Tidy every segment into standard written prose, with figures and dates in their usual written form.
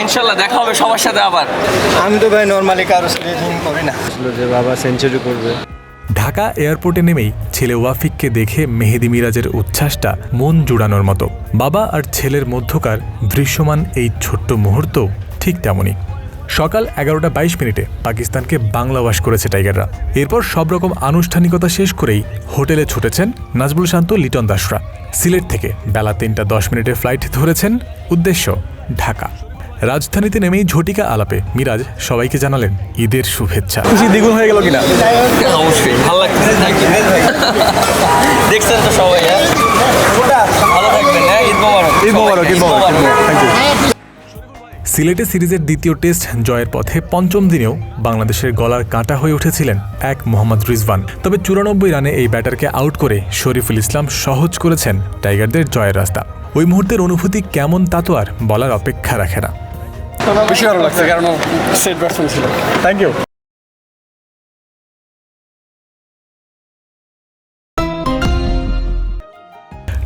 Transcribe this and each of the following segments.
ইনশাল্লাহ দেখা হবে সবার সাথে আবার। আমি তো ভাই নর্মালি কারো স্লেজিং করি না, যে বাবা সেঞ্চুরি করবে। ঢাকা এয়ারপোর্টে নেমেই ছেলে ওয়াফিককে দেখে মেহেদী মিরাজের উচ্ছ্বাসটা মন জুড়ানোর মতো। বাবা আর ছেলের মধ্যকার দৃশ্যমান এই ছোট্ট মুহূর্ত ঠিক তেমনই। সকাল 11:22 পাকিস্তানকে বাংলাবাস করেছে টাইগাররা। এরপর সব রকম আনুষ্ঠানিকতা শেষ করেই হোটেলে ছুটেছেন নাজমুল শান্ত, লিটন দাসরা। সিলেট থেকে বেলা 3:10 ফ্লাইট ধরেছেন, উদ্দেশ্য ঢাকা। রাজধানীতে নেমেই ঝটিকা আলাপে মিরাজ সবাইকে জানালেন ঈদের শুভেচ্ছা। খুশি দ্বিগুণ হয়ে গেল কিনা? অবশ্যই ভালো লাগতেছে, দেখছেন তো সবাই। ভালো থাকবেন, ঈদ মোবারক। ঈদ মোবারক, ঈদ মোবারক। Thank you. সিলেটে সিরিজের দ্বিতীয় টেস্ট জয়ের পথে পঞ্চম দিনেও বাংলাদেশের গলার কাঁটা হয়ে উঠেছিলেন এক মোহাম্মদ রিজওয়ান। তবে 94 রানে এই ব্যাটারকে আউট করে শরীফুল ইসলাম সহজ করেছেন টাইগারদের জয়ের রাস্তা। ওই মুহূর্তের অনুভূতি কেমন তা তো আর বলার অপেক্ষা রাখে না। বেশি ভালো লাগছে কারণ সেট ব্যাটসম্যান ছিল। Thank you.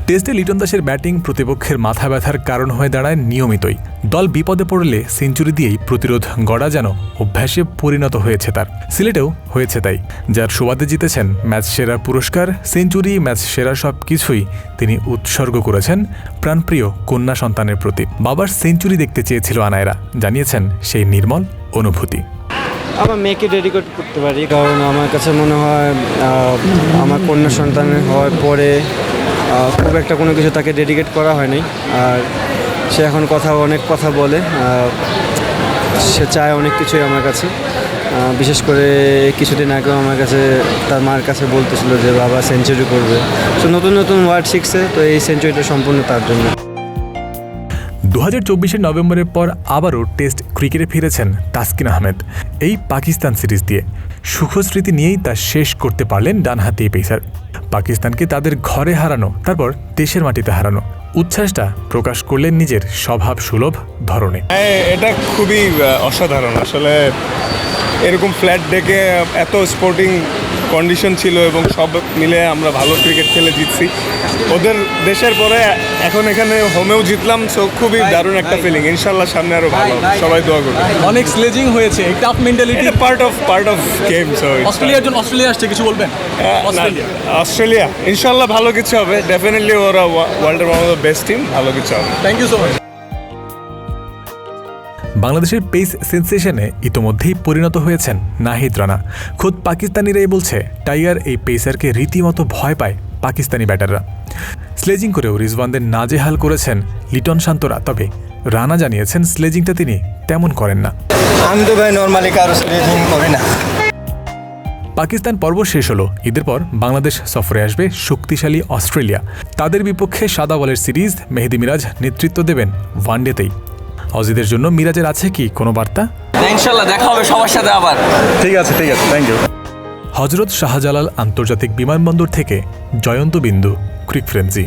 টেস্টে লিটন দাসের ব্যাটিং প্রতিপক্ষের মাথা ব্যথার কারণ হয়ে দাঁড়ায় নিয়মিতই। দল বিপদে পড়লে সেঞ্চুরি দিয়েই প্রতিরোধ গড়া যেন অভ্যাসে পরিণত হয়েছে তার। সিলেটেও হয়েছে তাই, যার সুবাদে জিতেছেন ম্যাচ সেরা পুরস্কার, সেঞ্চুরি, ম্যাচ সেরা সব কিছুই তিনি উৎসর্গ করেছেন প্রাণপ্রিয় কন্যা সন্তানের প্রতি। বাবার সেঞ্চুরি দেখতে চেয়েছিল আনায়রা, জানিয়েছেন সেই নির্মল অনুভূতি। আমার মেয়েকে ডেডিকেট করতে পারি, কারণ আমার কাছে মনে হয় আমার কন্যা সন্তানের হওয়ার পরে খুব একটা কোনো কিছু তাকে ডেডিকেট করা হয়নি। আর সে এখন অনেক কথা বলে, সে চায় অনেক কিছুই আমার কাছে। বিশেষ করে কিছুদিন আগেও আমার কাছে তার মার কাছে বলতেছিল যে বাবা সেঞ্চুরি করবে। তো নতুন নতুন ওয়ার্ড শিখছে, তো এই সেঞ্চুরিটা সম্পূর্ণ তার জন্য। 2024 নভেম্বরের পর আবারও টেস্ট ক্রিকেটে ফিরেছেন তাসকিন আহমেদ। এই পাকিস্তান সিরিজ দিয়ে সুখস্মৃতি নিয়েই তা শেষ করতে পারলেন ডানহাতি পেসার। পাকিস্তানকে তাদের ঘরে হারানো, তারপর দেশের মাটিতে হারানো, উচ্ছ্বাসটা প্রকাশ করলেন নিজের স্বভাব সুলভ ধরনে। এটা খুবই অসাধারণ আসলে। এরকম ফ্ল্যাট ডেকে এত স্পোর্টিং কন্ডিশন ছিল এবং সব মিলে আমরা ভালো ক্রিকেট খেলে জিতছি ওদের দেশের পরে। এখন এখানে হোমেও জিতলাম, সো খুবই দারুণ একটা ফিলিং। ইনশাল্লাহ সামনে আরো ভালো, সবাই দোয়া করবে। অনেক স্লেজিং হয়েছে, tough mentality part of game. So অস্ট্রেলিয়ার জন্য অস্ট্রেলিয়া আসছে, কিছু বলবেন? অস্ট্রেলিয়া ইনশাল্লাহ ভালো কিছু হবে, ডেফিনেটলি ওরা ওয়ার্ল্ডের one of the best team, ভালো কিছু হবে। Thank you so much. বাংলাদেশের পেস সেন্সেশনে ইতোমধ্যেই পরিণত হয়েছেন নাহিদ রানা। খোদ পাকিস্তানিরাই বলছে টাইগার এই পেসারকে রীতিমতো ভয় পায় পাকিস্তানি ব্যাটাররা। স্লেজিং করেও রিজওয়ানদের নাজেহাল করেছেন লিটন শান্তরা। তবে রানা জানিয়েছেন স্লেজিংটা তিনি তেমন করেন না। আমি তো ভাই নর্মালি কারো স্লেজিং করি না। পাকিস্তান পর্ব শেষ হলো। ঈদের পর বাংলাদেশ সফরে আসবে শক্তিশালী অস্ট্রেলিয়া। তাদের বিপক্ষে সাদা বলের সিরিজ মেহেদী মিরাজ নেতৃত্ব দেবেন ওয়ানডেতেই। অজিদের জন্য মিরাজের আছে কি কোনো বার্তা? ইনশাল্লাহ দেখা হবে সবার সাথে আবার। ঠিক আছে, থ্যাংক ইউ। হজরত শাহজালাল আন্তর্জাতিক বিমানবন্দর থেকে জয়ন্ত বিন্দু, ক্রিক ফ্রেন্সি।